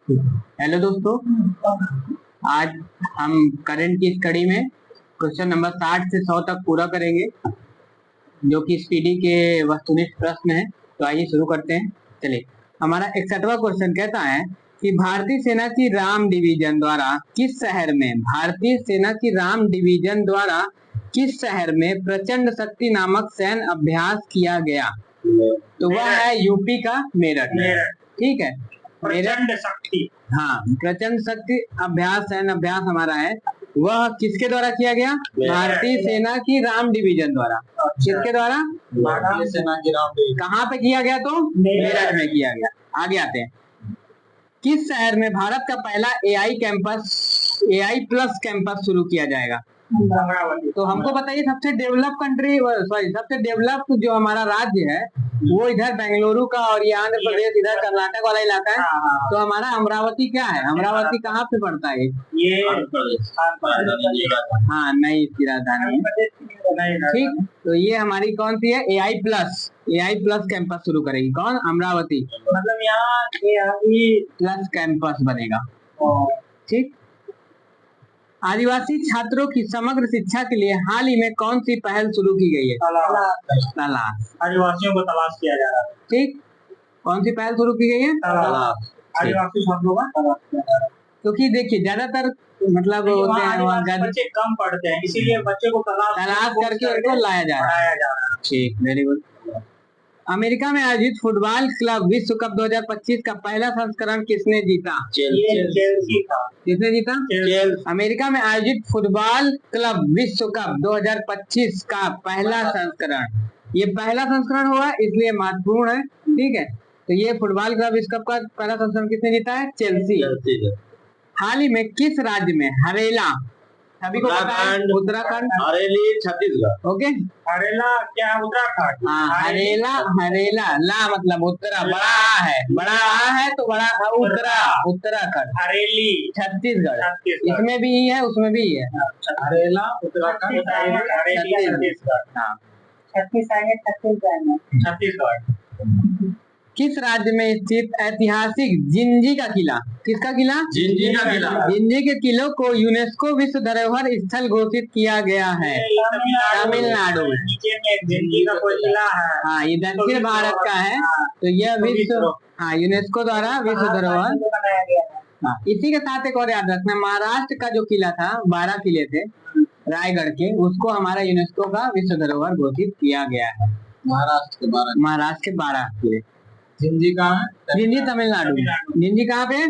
Hello दोस्तों, आज हम करंट की स्टडी में क्वेश्चन नंबर 60 से 100 तक पूरा करेंगे, जो कि स्पीडी के वस्तुनिष्ठ प्रश्न है। तो आइए शुरू करते हैं। चलिए, हमारा 61वां क्वेश्चन कहता है कि भारतीय सेना की राम डिवीजन द्वारा किस शहर में प्रचंड शक्ति नामक सैन्य अभ्यास किया गया? तो वह है यूपी का मेरठ। ठीक है, प्रचंड शक्ति। हाँ, प्रचंड शक्ति अभ्यास सैन्य अभ्यास हमारा है। वह किसके द्वारा किया गया? भारतीय सेना की राम डिवीजन द्वारा। किसके द्वारा? भारतीय सेना की राम डिवीजन। कहाँ पे किया गया? तो मेरठ में किया गया। आगे आते हैं। किस शहर में भारत का पहला AI प्लस कैंपस शुरू किया जाएगा? तो हमको बताइए, सबसे डेवलप जो हमारा राज्य है वो इधर बेंगलुरु का, और ये आंध्र प्रदेश, इधर कर्नाटक वाला इलाका है। तो हमारा अमरावती क्या है? अमरावती कहाँ पे पड़ता है? ये हाँ, नई इसकी राजधानी है। ठीक, तो ये हमारी कौन सी है? AI प्लस कैंपस शुरू करेगी। कौन? अमरावती। मतलब यहाँ AI प्लस कैंपस बनेगा। ठीक। आदिवासी छात्रों की समग्र शिक्षा के लिए हाल ही में कौन सी पहल शुरू की गई है? तलाश। आदिवासियों को तलाश किया जा रहा है। ठीक, कौन सी पहल शुरू की गई है? तलाश। आदिवासी छात्रों का तलाश किया जा रहा है। क्योंकि देखिए, ज्यादातर मतलब होते हैं वहाँ बच्चे कम पढ़ते हैं, इसीलिए बच्चे को तलाश करके उनको लाया जा रहा है। ठीक, वेरी गुड। अमेरिका में आयोजित फुटबॉल क्लब विश्व कप 2025 का पहला संस्करण किसने जीता? चेल्सी था। किसने जीता? अमेरिका में आयोजित फुटबॉल क्लब विश्व कप 2025 का पहला संस्करण, ये पहला संस्करण हुआ इसलिए महत्वपूर्ण है। ठीक है, तो ये फुटबॉल क्लब विश्व कप का पहला संस्करण किसने जीता है? चेल्सी। हाल ही में किस राज्य में हरेला, सभी को पता है? उत्तराखंड। हरेली छत्तीसगढ़। ओके, हरेला क्या? उत्तराखंड। हाँ, हरेला ला मतलब उत्तरा, बड़ा है तो बड़ा उत्तराखंड। हरेली छत्तीसगढ़। इसमें भी ही है, उसमें भी है। हरेला उत्तराखंड, छत्तीसगढ़। हाँ, छत्तीसगढ़। किस राज्य में स्थित ऐतिहासिक जिंजी का किला? किसका किला? जिंजी का किला। जिंजी के किलों को यूनेस्को विश्व धरोहर स्थल घोषित किया गया है। तमिलनाडु में जिंजी का कोई किला है। हाँ, ये दक्षिण भारत का है। तो यह यूनेस्को द्वारा विश्व धरोहर। हाँ, इसी के साथ एक और याद रखना, महाराष्ट्र का जो किला था, 12 किले थे रायगढ़ के, उसको हमारा यूनेस्को का विश्व धरोहर घोषित किया गया है। महाराष्ट्र के 12 किले। जिंजी कहाँ है? जिंजी तमिलनाडु। जिंजी कहाँ पे?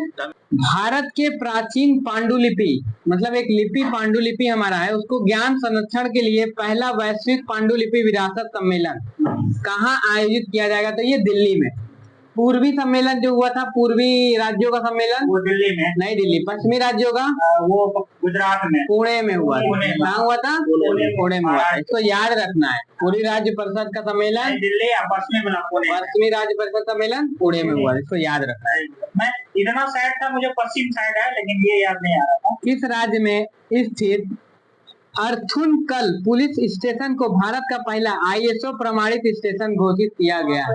भारत के प्राचीन पांडुलिपि, मतलब एक लिपि पांडुलिपि हमारा है, उसको ज्ञान संरक्षण के लिए पहला वैश्विक पांडुलिपि विरासत सम्मेलन कहाँ आयोजित किया जाएगा? तो ये दिल्ली में। पूर्वी सम्मेलन जो हुआ था, पूर्वी राज्यों का सम्मेलन, वो दिल्ली में। नहीं दिल्ली, पश्चिमी राज्यों का वो गुजरात में, पुणे में हुआ था। कहाँ हुआ था? पुणे में हुआ था। इसको याद रखना है। पूरी राज्य परिषद का सम्मेलन दिल्ली, पश्चिमी राज्य परिषद सम्मेलन पुणे में हुआ। इसको याद रखना है। मैं इतना साइड था, मुझे पश्चिम साइड है, लेकिन ये याद नहीं आ रहा था। किस राज्य में स्थित अर्थुनकल पुलिस स्टेशन को भारत का पहला ISO प्रमाणित स्टेशन घोषित किया गया है?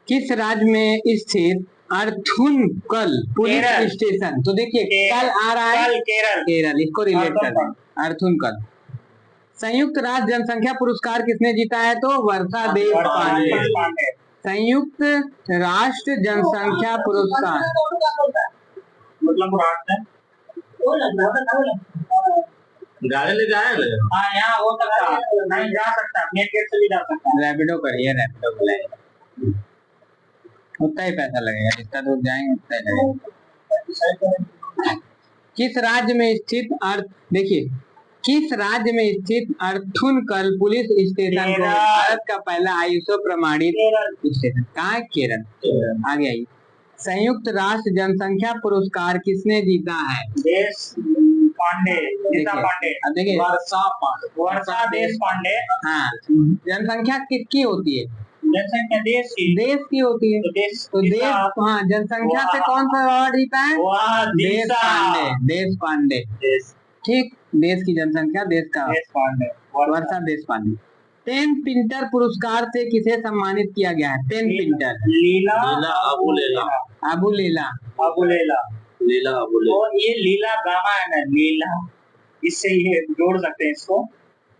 किस राज्य में स्थित अर्थुनकल पुलिस स्टेशन? तो देखिए, कल आ रहा है केरल, इसको रिलेट कर दें। अर्थुनकल। संयुक्त राष्ट्र जनसंख्या पुरस्कार किसने जीता है? तो वर्षा देव पांडे। संयुक्त राष्ट्र जनसंख्या पुरस्कार गाड़ी ले जाए। हाँ, यहाँ हो सकता है, नहीं जा सकता, मेन गेट से भी जा सकता है। रैपिडो करिए, रैपिडो बुलाइए, उतना ही पैसा लगेगा, जितना दूर जाएंगे उतना ही लगेगा। किस राज्य में स्थित देखिए, किस राज्य में स्थित अर्थुनकल पुलिस स्टेशन को भारत का पहला ISO प्रमाणित स्टेशन? कहाँ है? केरल। आगे आइए। संयुक्त राष्ट्र जनसंख्या पुरस्कार किसने जीता है? देश पांडे। अब देखिए, वर्षा देश पांडे। हाँ, जनसंख्या किसकी होती है? जनसंख्या देश की होती है। तो देश, हाँ, जनसंख्या से कौन सा अवार्ड जीता है? देश पांडे। ठीक, देश की जनसंख्या, देश का, वर्षा देश पांडे। पेन पिंटर पुरस्कार से किसे सम्मानित किया गया है? पेन पिंटर लीला अबू लैला। अबू लैला अबू लैला। लीला अबू लैला। और ये लीला गामा है ना, लीला, इससे ये जोड़ सकते हैं इसको।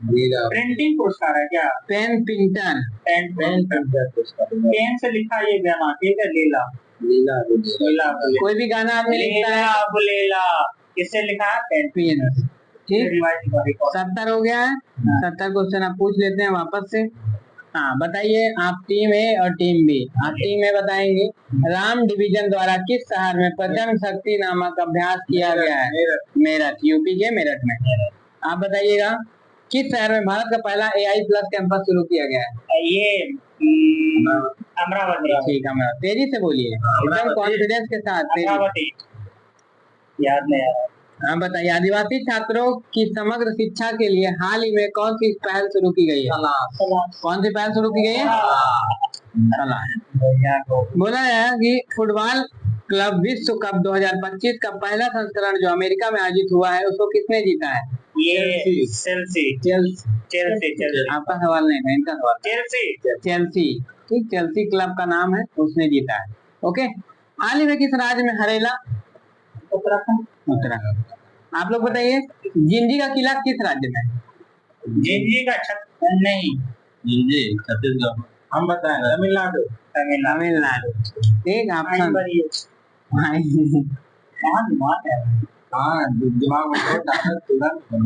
प्रिंटिंग पुरस्कार है क्या? Pen Pinter. पेन पिंटर पुरस्कार। पेन से लिखा ये गाना, ठीक है, लीला। लीला लीला। कोई भी गाना आपने लिखा है अबू लैला, किससे लिखा है? Pen pen. ठीक, रिवाइज 70 हो गया है। 70 क्वेश्चन आप पूछ लेते हैं वापस से। हाँ बताइए, आप टीम ए और टीम बी। आप टीम ए बताएंगे, राम डिवीजन द्वारा किस शहर में प्रजन शक्ति नामक अभ्यास किया गया है? मेरठ, यूपी के मेरठ में। आप बताइएगा, किस शहर में भारत का पहला AI+ कैंपस शुरू किया गया है? ये अमरावती। ठीक, अमरावती। तेजी से बोलिए, एकदम कॉन्फिडेंस के साथ। अमरावती। याद नहीं आ रहा। हाँ बताइए, आदिवासी छात्रों की समग्र शिक्षा के लिए हाल ही में कौन सी पहल शुरू की गई है? कौन सी पहल शुरू की गई है? बोला है कि फुटबॉल क्लब विश्व कप 2025 का पहला संस्करण जो अमेरिका में आयोजित हुआ है, उसको किसने जीता है? ये चेल्सी। आपका सवाल नहीं था, इनका सवाल। चेल्सी। ठीक, चेल्सी क्लब का नाम है, उसने जीता है। ओके। हाल ही में किस राज्य में हरेला? उत्तराखंड। आप लोग बताइए, जिंजी का किला किस राज्य में? जिंजी का नहीं, जिंजी छत्तीसगढ़। हम बताएं, तमिलनाडु। तमिलनाडु। ठीक, ऑप्शन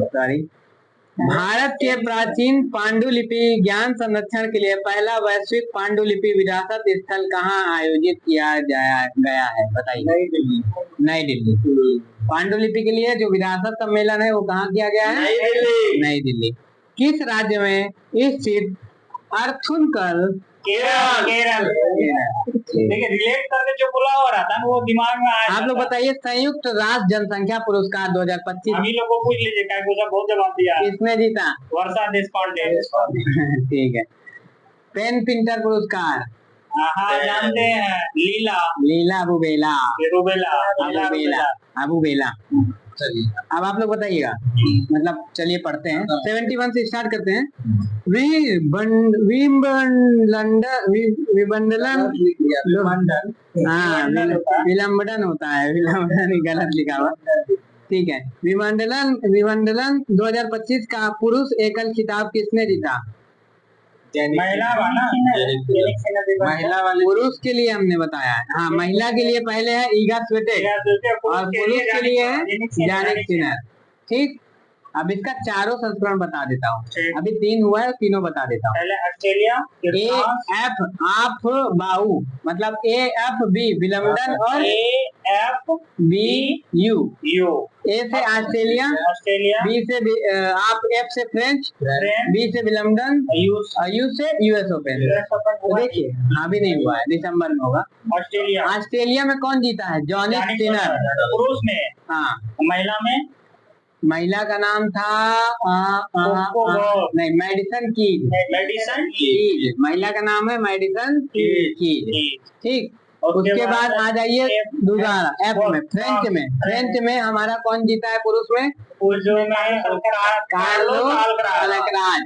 सॉरी। भारत के प्राचीन पांडुलिपि ज्ञान संरक्षण के लिए पहला वैश्विक पांडुलिपि विरासत स्थल कहाँ आयोजित किया गया है? बताइए। नई दिल्ली। पांडुलिपि के लिए जो विरासत सम्मेलन है वो कहाँ किया गया है? नई दिल्ली। किस राज्य में स्थित अर्थुनकल? केरल। देखिए, रिलेट करके जो बोला हो रहा था वो दिमाग में आया। आप लोग बताइए, संयुक्त राष्ट्र जनसंख्या पुरस्कार 2025 हम ही लोग को पूछ लीजिए, क्या बहुत जवाब दिया। किसने जीता? वर्षा देशपांडे। ठीक है। पेन पिंटर पुरस्कार जानते हैं, लीला अबू बेला। अब आप लोग बताइएगा, मतलब चलिए पढ़ते हैं। 71 से स्टार्ट करते हैं। विलंबन होता है, विलंबन गलत लिखा हुआ। ठीक है। विमंडलन 2025 का पुरुष एकल खिताब किसने जीता? महिला वाले। पुरुष के लिए हमने बताया है। हाँ, महिला के लिए पहले है ईगा स्वीटेक और पुरुष के लिए है जानिक सिनर। ठीक, अब इसका चारों संस्करण बता देता हूँ। अभी 3 हुआ है, तीनों बता देता हूँ। पहले ऑस्ट्रेलिया, AF आप बाहु, मतलब AFB विलंबन और AFBU। A से ऑस्ट्रेलिया, B से आप, F से फ्रेंच, B से विलंबन, U से US ओपन। तो देखिए, अभी नहीं हुआ है, दिसंबर में होगा। ऑस्ट्रेलिया में कौन जीता है? जानिक सिनर। पुरुष में। हाँ। महिला का नाम था नहीं, मेडिसन कीज। महिला का नाम है मेडिसन कीज। ठीक, उसके बाद आ जाइए दूसरा F में, फ्रेंच में हमारा कौन जीता है पुरुष में? Carlo Alcaraz.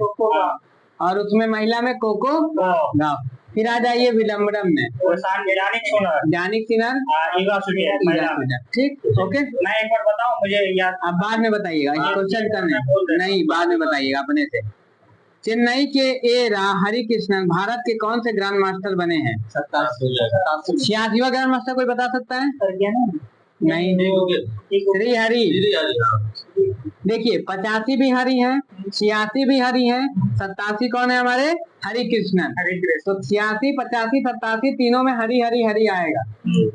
और उसमें महिला में कोको गाव। फिर आ जाइए विलंबन में, जानिक सिनर, ठीक। ओके, मैं एक बार बताऊं, मुझे याद। अब बाद में बताइएगा, क्वेश्चन करने नहीं, बाद में बताइएगा अपने से। चेन्नई के हरिकृष्णन भारत के कौन से ग्रैंड मास्टर बने हैं? 86वां ग्रैंड मास्टर कोई बता सकता है? नहीं, श्री हरि। देखिए, 85 भी हरि हैं, 86 भी हरि हैं, 87 कौन है हमारे? हरिकृष्णन। तो 86, 85, 87 तीनों में हरि हरि हरि आएगा।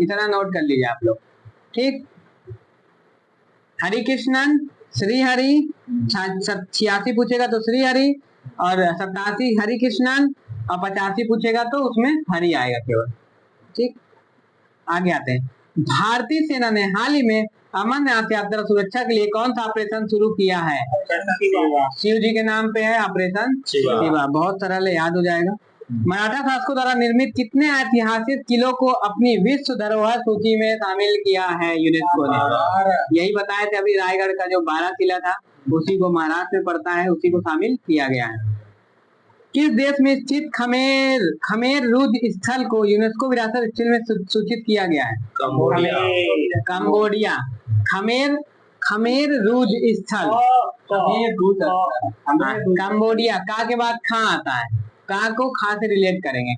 इतना नोट कर लीजिए आप लोग। ठीक, हरिकृष्णन, श्री हरि। 86 पूछेगा तो श्री हरि, और 87 हरिकृष्णन, और 85 पूछेगा तो उसमें हरि आएगा केवल। ठीक, आगे आते हैं। भारतीय सेना ने हाल ही में अमरनाथ यात्रा सुरक्षा के लिए कौन सा ऑपरेशन शुरू किया है? शिव जी के नाम पे है ऑपरेशन शिवा। बहुत सरल है, याद हो जाएगा। मराठा शासकों द्वारा निर्मित कितने ऐतिहासिक किलों को अपनी विश्व धरोहर सूची में शामिल किया है यूनेस्को ने? यही बताए थे अभी, रायगढ़ का जो 12 किला था, उसी को महाराष्ट्र में पड़ता है, उसी को शामिल किया गया है। किस देश में स्थित खमेर खमेर रुज स्थल को यूनेस्को विरासत स्थल में सूचित किया गया है? कंबोडिया। खमेर खमेर रुज स्थल कंबोडिया। का के बाद खा आता है, का को खा से रिलेट करेंगे।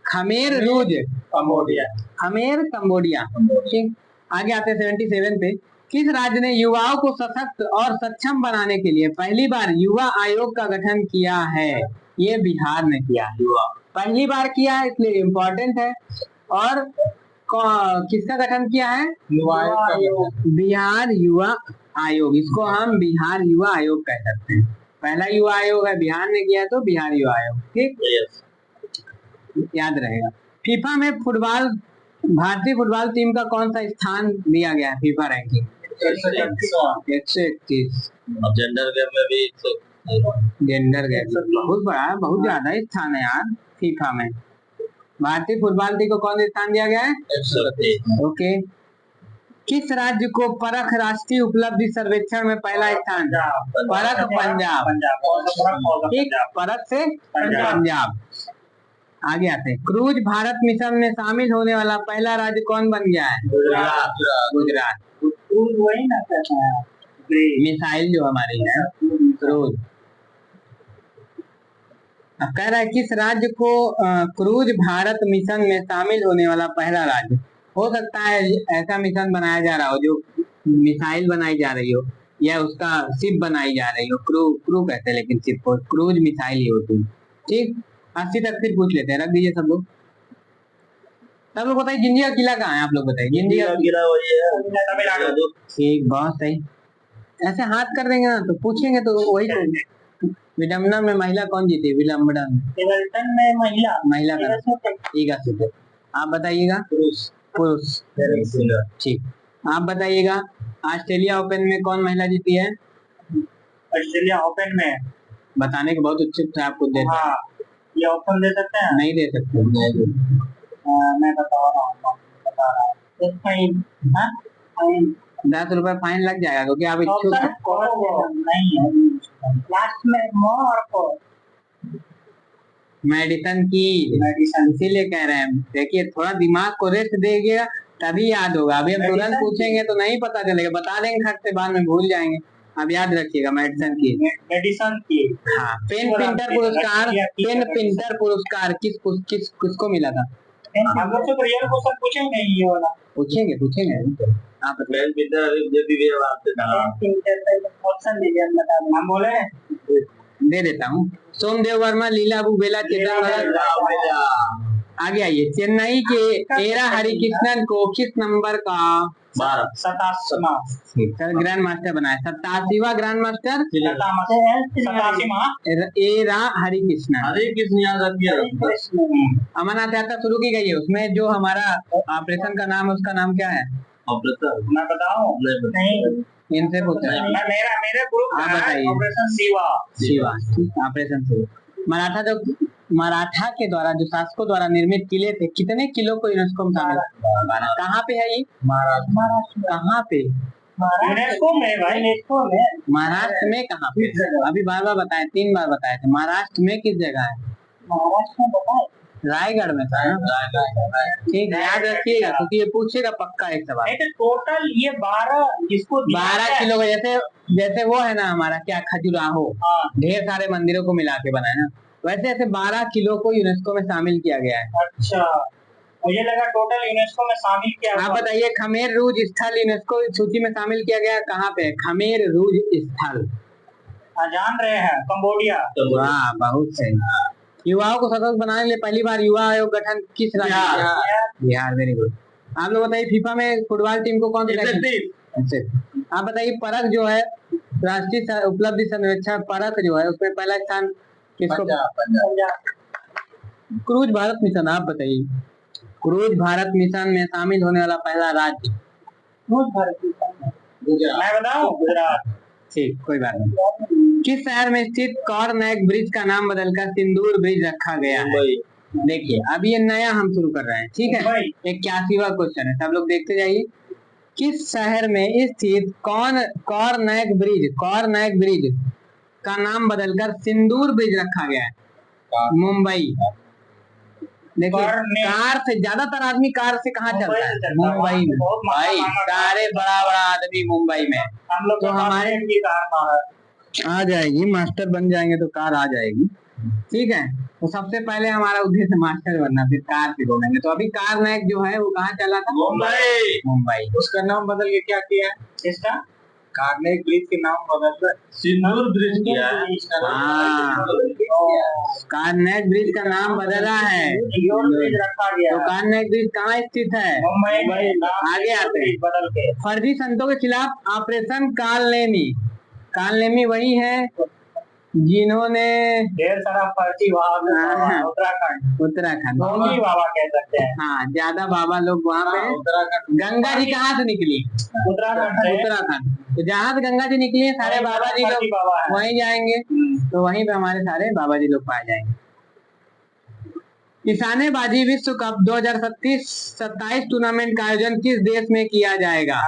Khmer Rouge Cambodia. Khmer Cambodia. ठीक, आगे आते हैं 77 पे। किस राज्य ने युवाओं को सशक्त और सक्षम बनाने के लिए पहली बार युवा आयोग का गठन किया है? ये बिहार ने किया है, पहली बार किया है, इसलिए इम्पोर्टेंट है। और किसका गठन किया है? युवा आयोग। बिहार युवा आयोग, इसको हम बिहार युवा आयोग कह सकते हैं। पहला युवा आयोग है, बिहार ने किया तो बिहार युवा आयोग। ठीक, याद रहेगा। फीफा में फुटबॉल भारतीय फुटबॉल टीम का कौन सा स्थान दिया गया है फीफा रैंकिंग? 131। जेंडर गैप में भी जेंडर गैप बहुत बड़ा है, बहुत ज्यादा स्थान है यार फीफा में। भारतीय फुटबॉल टीम को कौन सा स्थान दिया गया है? 131। ओके। किस राज्य को परख राष्ट्रीय उपलब्धि सर्वेक्षण में पहला स्थान? परख पंजाब। ठीक, परख से पंजाब। आगे आते हैं। क्रूज भारत मिशन में शामिल होने वाला पहला राज्य कौन बन गया है? गुजरात। वही ना कहता है मिसाइल जो हमारी है क्रूज। अब कह रहा है किस राज्य को क्रूज भारत मिशन में शामिल होने वाला पहला राज्य? हो सकता है ऐसा मिशन बनाया जा रहा हो जो मिसाइल बनाई जा रही हो या उसका शिप बनाई जा रही हो। क्रू कहते हैं लेकिन शिप को क्रूज मिसाइल ही होती है। ठीक, 80 तक फिर पूछ लेते हैं, रख दीजिए सब लोग। सब लोग बताइए जिंजिया किला कहाँ है? आप लोग बताइए। जिंजिया किला वही है तमिलनाडु। ठीक, बहुत सही। ऐसे हाथ कर देंगे ना तो पूछेंगे तो वही तो। विडम्बना में महिला कौन जीती? विडम्बना में महिला का आप बताइएगा। पुरुष। ठीक, आप बताइएगा। ऑस्ट्रेलिया ओपन में कौन महिला जीती है? ऑस्ट्रेलिया ओपन में बताने के बहुत उत्सुक थे आपको। दे ये ऑप्शन दे सकते हैं? नहीं दे सकते। मैं बता रहा हूँ 10 रुपए फाइन लग जाएगा क्योंकि आप इच्छुक नहीं है। लास्ट में मोर मेडिसन की इसीलिए कह रहे हैं। देखिए थोड़ा दिमाग को रेस्ट देगा तभी याद होगा। अभी हम तुरंत पूछेंगे तो नहीं पता चलेगा, बता देंगे खट से, बाद में भूल जाएंगे। अब याद रखिएगा मेडिसन की। हाँ, पेन पिंटर पुरस्कार। पेन पिंटर पुरस्कार किसको मिला था? हम लोग तो रियल क्वेश्चन पूछेंगे ये वाला। पूछेंगे आप पेन पिंटर जब भी ऑप्शन दीजिए, हम बोले दे देता हूँ। सोमदेव वर्मा, लीला बुबेला, चेतन भगत। आगे आइए। चेन्नई के एरा हरिकृष्णन को किस नंबर का 87वां ग्रैंड मास्टर बनाया? 87वां ग्रैंड मास्टर एरा हरिकृष्णन। अमरनाथ यात्रा शुरू की गई है, उसमें जो हमारा ऑपरेशन का नाम है उसका नाम क्या है? ऑपरेशन मैं बताऊं? इनसे पूछा मेरे ग्रुप आप बताइए। ऑपरेशन शिवा। ऑपरेशन शिवा। मराठा के द्वारा जो शासकों द्वारा निर्मित किले थे, कितने किलो को यूनेस्को में शामिल? कहाँ पे है ये? महाराष्ट्र। कहाँ पे? यूनेस्को में भाई। यूनेस्को में महाराष्ट्र में कहाँ पे? अभी बार बताए, 3 बार बताए थे। महाराष्ट्र में किस जगह है? महाराष्ट्र में बताए रायगढ़ में था। ठीक, याद रखिएगा क्योंकि ये पूछेगा पक्का एक सवाल। टोटल ये 12 किलो का। जैसे वो है ना हमारा क्या खजुराहो, ढेर सारे मंदिरों को मिला के बनाया ना, वैसे ऐसे 12 किलो को यूनेस्को में शामिल किया गया है। अच्छा, मुझे लगा टोटल यूनेस्को में शामिल किया। आप बताइए। खमेर रूज स्थल यूनेस्को सूची में शामिल किया गया कहाँ पे? खमेर रूज स्थल जान रहे हैं? कंबोडिया। वाह, बहुत सही। युवाओं को सशक्त बनाने के लिए पहली बार युवा आयोग गठन किस राज्य? बिहार। Very good. आप लोग बताइए फीफा में फुटबॉल टीम को कौन सा? आप बताइए। परख जो है राष्ट्रीय उपलब्धि सर्वेक्षण परख जो है उसमें पहला स्थान किसको? Cruise Bharat mission. आप बताइए क्रूज भारत मिशन में शामिल होने वाला पहला राज्य? मैं बताऊं? गुजरात। ठीक, कोई बात नहीं। किस शहर में स्थित कॉर्नैक ब्रिज का नाम बदलकर सिंदूर ब्रिज रखा गया है? देखिए अब ये नया हम शुरू कर रहे हैं। ठीक है, 81वां क्वेश्चन है, सब लोग देखते जाइए। किस शहर में स्थित कॉर्नैक ब्रिज का नाम बदलकर सिंदूर ब्रिज रखा गया है? मुंबई। देखिए कार से ज्यादातर आदमी कार से कहाँ चलता है? मुंबई में। भाई सारे बड़ा बड़ा आदमी मुंबई में। हम लोग तो हमारे की कार आ जाएगी, मास्टर बन जाएंगे तो कार आ जाएगी। ठीक है, तो सबसे पहले हमारा उद्देश्य मास्टर बनना, फिर कार से बोलेंगे। तो अभी कार नायक जो है वो कहाँ चला था? मुंबई। मुंबई। उसका नाम बदल के क्या किया है? इसका कार्नेग ब्रिज के नाम बदलकर सिंदूर ब्रिज किया है। कार्नेग ब्रिज का नाम बदला है, ब्रिज रखा गया। तो कार्नेग ब्रिज कहाँ स्थित है? मुंबई में। आगे आते हैं, बदल के फर्जी संतों के खिलाफ ऑपरेशन कालनेमी। कालनेमी वही है जिन्होंने ढेर सारा फर्जी वहाँ उत्तराखंड बाबा कह सकते हैं। हाँ, ज्यादा बाबा लोग वहाँ पे। गंगा जी कहाँ से निकली? उत्तराखंड। तो जहाँ से गंगा जी निकली है सारे बाबा जी लोग वहीं जाएंगे, तो वहीं पे हमारे सारे बाबा जी लोग पाए जाएंगे। निशानेबाजी विश्व कप 2027 टूर्नामेंट का आयोजन किस देश में किया जाएगा?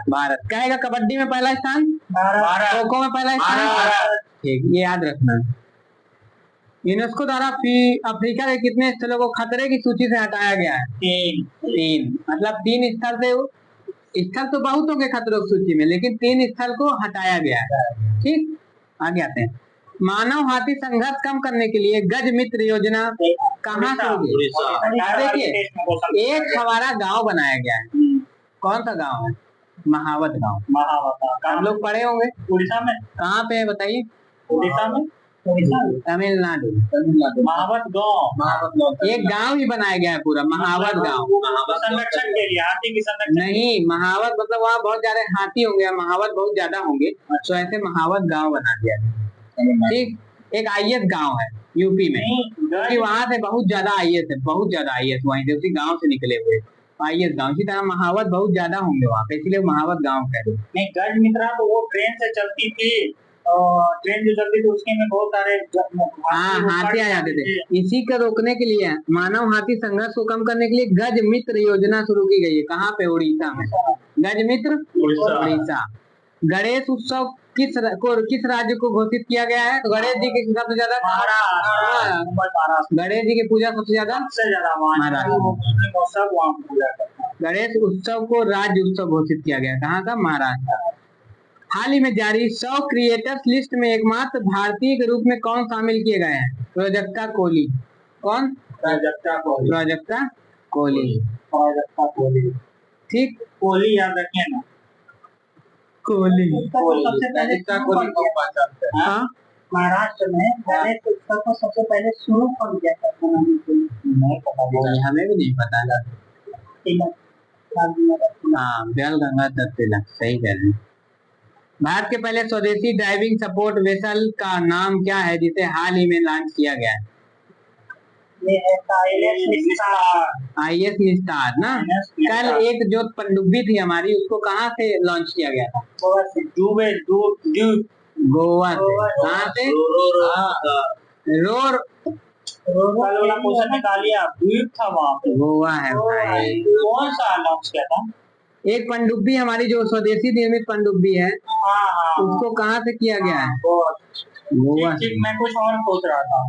भारत। कहेगा कबड्डी में पहला स्थान, खो खो में पहला स्थान। ठीक, ये याद रखना। यूनेस्को द्वारा अफ्रीका के कितने स्थलों को खतरे की सूची से हटाया गया है? 3। मतलब 3 स्थल से, स्थल तो बहुत होंगे खतरों की सूची में, लेकिन 3 स्थल को हटाया गया है। ठीक, आगे आते हैं। मानव हाथी संघर्ष कम करने के लिए गज मित्र योजना कहाँ शुरू हुई? देखिए एक हमारा गांव बनाया गया है। कौन सा गांव है? महावत गांव। आप लोग पढ़े होंगे। उड़ीसा में। कहाँ पे है बताइए? उड़ीसा में। तमिलनाडु। महावत गांव। एक गांव ही बनाया गया है पूरा, महावत गांव। संरक्षण के लिए, हाथी की संरक्षण नहीं, महावत मतलब वहाँ बहुत ज्यादा हाथी होंगे, महावत बहुत ज्यादा होंगे, तो ऐसे महावत गांव बना दिया। ठीक, एक आईएएस गांव है यूपी में, क्योंकि वहाँ से बहुत ज्यादा आईएएस है, बहुत ज्यादा आईएएस वहीं से उसी गांव से निकले हुए आईएएस गांव। इसी तरह महावत बहुत ज्यादा होंगे वहाँ पे, इसलिए महावत गांव कहते हैं। नहीं, गज मित्रा तो वो ट्रेन से चलती थी, और ट्रेन जो चलती थी उसके में बहुत सारे हाथी आ जाते थे। इसी को रोकने के लिए, मानव हाथी संघर्ष को कम करने के लिए गज मित्र योजना शुरू की गई है। कहाँ पे? उड़ीसा में। गज मित्र उड़ीसा। गणेश उत्सव किस राज्य को घोषित किया गया है? तो गणेश जी की सबसे ज्यादा गणेश जी की पूजा सबसे ज्यादा महाराष्ट्र। गणेश उत्सव को राज्य उत्सव घोषित किया गया। कहाँ का? महाराष्ट्र। हाल ही में जारी 100 क्रिएटर्स लिस्ट में एकमात्र भारतीय के रूप में कौन शामिल किए गए हैं? प्राजक्ता कोहली। कौन? प्राजक्ता कोहली। ठीक, कोहली याद रखिए ना। कोहली सबसे पहले महाराष्ट्र में गणेश उत्सव को सबसे पहले शुरू कौन किया था? हमें भी नहीं पता। हाँ, बैल गंगाधर तिलक, सही कह रहे हैं। भारत के पहले स्वदेशी ड्राइविंग सपोर्ट वेसल का नाम क्या है जिसे हाल ही में लॉन्च किया गया है? आईएएस निस्तार ना। कल एक जो पनडुब्बी थी हमारी, उसको कहाँ से लॉन्च किया गया था? गोवा से। कहाँ से? गोवा है भाई। कौन सा लॉन्च किया था? एक पनडुब्बी हमारी जो स्वदेशी निर्मित पनडुब्बी है, उसको कहाँ से किया गया है? गोवा से। मैं कुछ और सोच रहा था,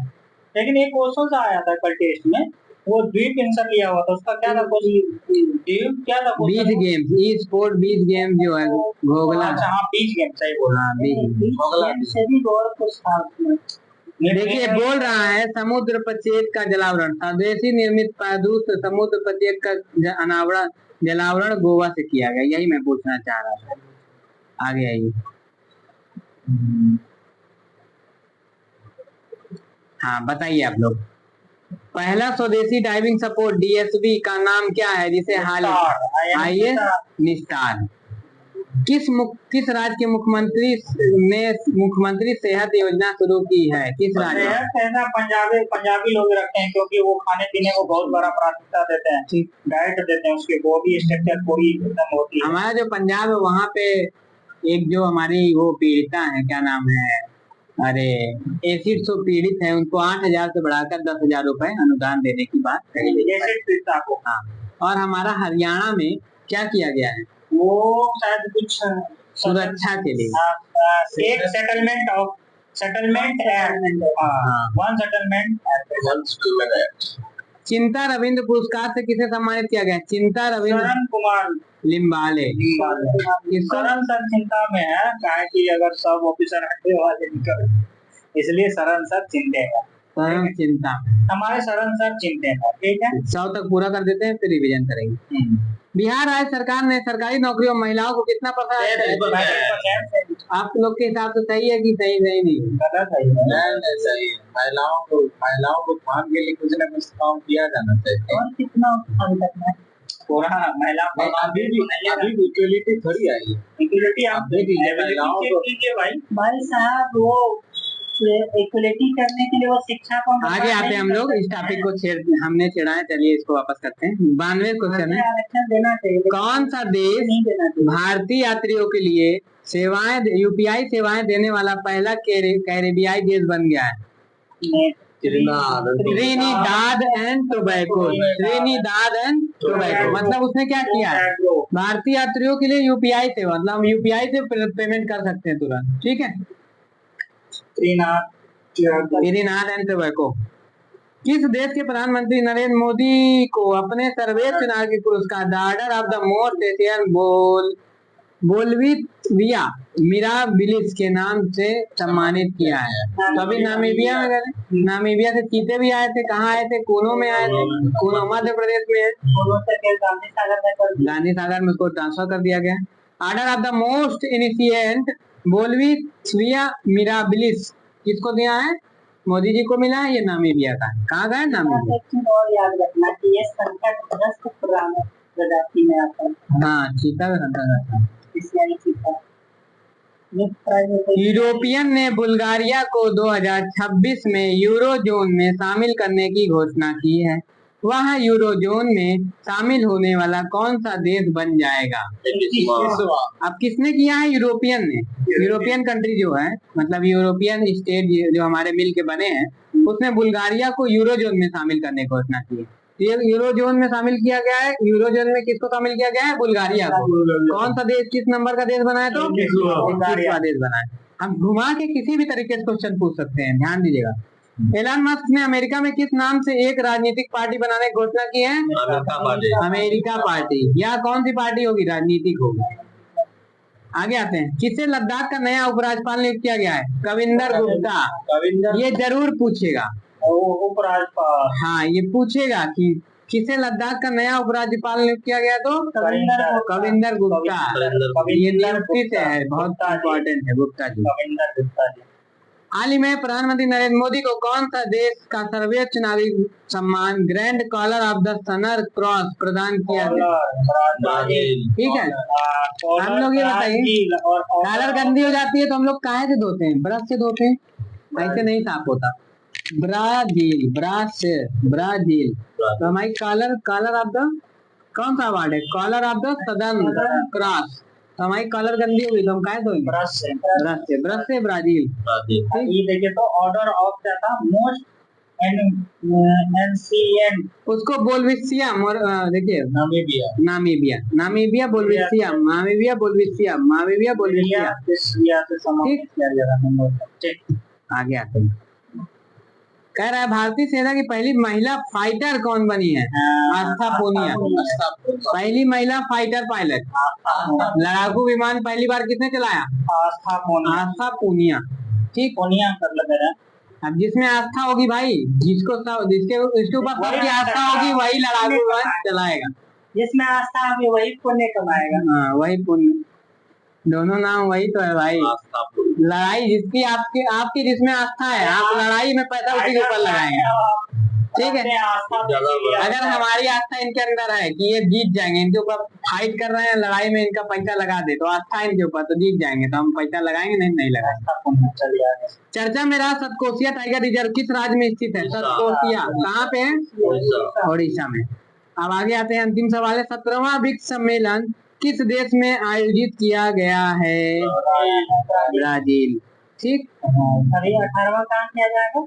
लेकिन एक क्वेश्चन सा आया था कल टेस्ट में, वो द्वीप आंसर लिया हुआ था, उसका क्या था? द्वीप क्या था? बीच गेम्स, ई स्पोर्ट बीच गेम जो है घोगला। अच्छा हाँ, बीच गेम, सही बोल रहा है। देखिए बोल रहा है समुद्र पचेत का जलावरण, स्वदेशी निर्मित पादुष समुद्र पचेत का अनावरण जलावरण गोवा से किया गया। यही मैं पूछना चाह रहा था। आगे आइए। हाँ बताइए आप लोग। पहला स्वदेशी डाइविंग सपोर्ट डीएसबी का नाम क्या है जिसे हाल आईएएस निस्तार? किस राज्य के मुख्यमंत्री ने मुख्यमंत्री सेहत योजना शुरू की है? किस राज्य? पंजाबी लोग रखते हैं, क्योंकि वो खाने पीने को बहुत बड़ा प्राथमिकता देते हैं, डाइट देते हैं, उसकी बॉडी स्ट्रक्चर पूरी एकदम होती है। हमारा जो पंजाब है वहाँ पे एक जो हमारी वो पीड़िता है, क्या नाम है, अरे एसिड से पीड़ित है, उनको 8,000 से बढ़ाकर 10,000 रुपए अनुदान देने की बात कही गई है। हाँ, और हमारा हरियाणा में क्या किया गया है? वो शायद कुछ सुरक्षा के लिए एक settlement of settlement act, one settlement act. चिंता रविंद्र पुरस्कार से किसे सम्मानित किया गया? चिंता रविंद्र शरण कुमार लिम्बाले। शरण सर चिंता में है, काहे कि अगर सब ऑफिसर हटे वाले निकल, इसलिए शरण सर चिंते हैं। शरण चिंता, हमारे शरण सर चिंते हैं। ठीक है, 100 तक पूरा कर देते हैं फिर रिवीजन करेंगे। बिहार राज्य सरकार ने सरकारी नौकरियों में महिलाओं को कितना %? आप लोग के हिसाब से सही है कि सही नहीं? गलत है, सही है। महिलाओं को मान के लिए कुछ ना कुछ काम किया जाना चाहिए। और कितना काम करना है पूरा महिला, अभी भी इक्वलिटी थोड़ी आई है। इक्वलिटी आप देखिए भाई साहब, वो इक्वलिटी करने के लिए वो शिक्षा को आगे आते हैं हम लोग। इस टॉपिक को हमने छेड़ा है, चलिए इसको वापस करते हैं। 92 क्वेश्चन है, आरक्षण देना चाहिए। कौन सा देश भारतीय यात्रियों के लिए सेवाएं यूपीआई सेवाएं देने वाला पहला कैरेबियाई देश बन गया है? Trinidad and Tobago. Trinidad and Tobago मतलब उसने क्या किया है? भारतीय यात्रियों के लिए यूपीआई सेवा, मतलब हम यूपीआई से पेमेंट कर सकते हैं तुरंत। ठीक है, त्रिनिदाद एंड टोबैगो। किस देश के प्रधानमंत्री नरेंद्र मोदी को अपने सर्वोच्च नागरिक पुरस्कार the order of the most ancient बोल्विविया मिराबिलिस के नाम से सम्मानित किया है? तो अभी नामीबिया में गए, नामीबिया से चीते भी आए थे। कहाँ आए थे? कोनो में आए थे। कोनो मध्य प्रदेश में है, गांधी सागर में उसको ट्रांसफर कर दिया गया। Order of the most ancient बोल्विविया मिराबिलिस किसको दिया है? मोदी जी को मिला है। ये नामीबिया का है। कहाँ गए? नामीबिया। और याद रखना कि ये संकटग्रस्त प्रजाति में आता है। हाँ, चीता का संकट। यूरोपियन ने बुल्गारिया को 2026 में यूरोजोन में शामिल करने की घोषणा की है। वह यूरोजोन में शामिल होने वाला कौन सा देश बन जाएगा? अब किसने किया है? यूरोपियन ने। यूरोपियन कंट्री जो है, मतलब यूरोपियन स्टेट जो हमारे मिल के बने हैं, उसने बुल्गारिया को यूरोजोन में शामिल करने की घोषणा की है। ये यूरोजोन में शामिल किया गया है। यूरोजोन में किसको शामिल किया गया है? बुल्गारिया को। कौन सा देश किस नंबर का देश बना है? तो 21वां देश बना है। हम घुमा के किसी भी तरीके से क्वेश्चन पूछ सकते हैं, ध्यान दीजिएगा। एलन मस्क ने अमेरिका में किस नाम से एक राजनीतिक पार्टी बनाने की घोषणा की है? America party. या कौन सी पार्टी होगी? राजनीतिक होगी। आगे आते हैं। किसे लद्दाख का नया उपराज्यपाल नियुक्त किया गया है? कविंदर गुप्ता। ये जरूर पूछेगा उपराज्यपाल। हाँ, ये पूछेगा कि किसे लद्दाख का नया उपराज्यपाल नियुक्त किया गया? तो कविंदर गुप्ता। ये नियुक्ति से है, बहुत इम्पोर्टेंट है गुप्ता जी। हाल ही में प्रधानमंत्री नरेंद्र मोदी को कौन सा देश का सर्वोच्च नागरिक सम्मान grand collar of the Southern Cross प्रदान किया गया? ठीक है, हम लोग ये बताइए, कॉलर गंदी हो जाती है तो हम लोग काहे से धोते हैं? ब्रश से धोते हैं, ऐसे नहीं साफ होता। Brazil, Brazil. तो हमारी कॉलर ऑफ द कौन सा अवार्ड है? Collar of the southern cross. तो हमारी कॉलर गंदी हुई तो हम काहे धोएंगे? ब्रश से ब्राजील। ये देखिए तो ऑर्डर ऑफ क्या था? मोस्ट एनसीएंट, उसको बोल्विसिया। देखिए, नामीबिया बोल्विसिया। ठीक, आगे आते हैं। कह रहा है भारतीय सेना की पहली महिला फाइटर कौन बनी है? आस्था पूनिया। पहली महिला फाइटर पायलट। लड़ाकू विमान पहली बार किसने चलाया? आस्था पूनिया। ठीक, पूनिया कर लगा। अब जिसमें आस्था होगी भाई, जिसके ऊपर सबकी आस्था होगी वही लड़ाकू विमान चलाएगा। जिसमें आस्था होगी वही पुण्य कमाएगा। हाँ, वही पुण्य, दोनों नाम वही तो है भाई। लड़ाई जिसकी आपकी जिसमें आस्था है, आप लड़ाई में पैसा उसी के ऊपर लगाएंगे। ठीक है, अगर हमारी आस्था इनके अंदर है कि ये जीत जाएंगे, इनके ऊपर फाइट कर रहे हैं लड़ाई में, इनका पैसा लगा दे तो आस्था इनके ऊपर, तो जीत जाएंगे, तो हम पैसा लगाएंगे नहीं लगाएंगे। चर्चा में रहा सतकोसिया टाइगर रिजर्व किस राज्य में स्थित है? सतकोसिया कहाँ पे है? ओडिशा में। अब आगे आते हैं, अंतिम सवाल है। 17वां ब्रिक्स सम्मेलन किस देश में आयोजित किया गया है? ब्राजील। ठीक, 18वां कहाँ किया जाएगा?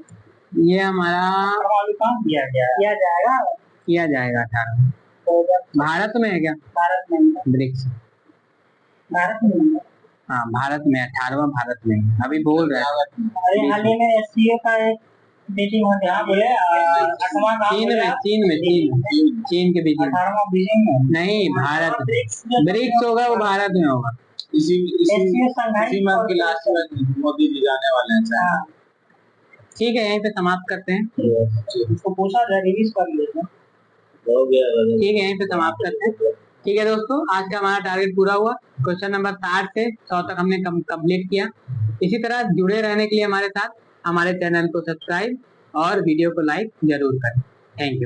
ये हमारा किया जाएगा 18। भारत में है क्या? भारत में ब्रिक्स? भारत में हाँ भारत में 18वां भारत में अभी बोल रहे हैं। अरे हाल ही में एससीओ का एक मीटिंग हो गया बोले 8वां काम चीन के बीच में 18वां बीजिंग में नहीं भारत ब्रिक्स होगा वो भारत में होगा। इसी मंथ के लास्ट में मोदी जी जाने वाले हैं। ठीक है यहीं पे समाप्त करते हैं। उसको पूछा जाए रिलीज कर लेते हैं। हो गया ठीक है यहीं पे समाप्त करते हैं। ठीक है दोस्तों आज का हमारा टारगेट पूरा हुआ। क्वेश्चन नंबर 60 से 100 तक हमने कंप्लीट किया। इसी तरह जुड़े रहने के लिए हमारे साथ हमारे चैनल को सब्सक्राइब और वीडियो को लाइक जरूर करें। Thank you.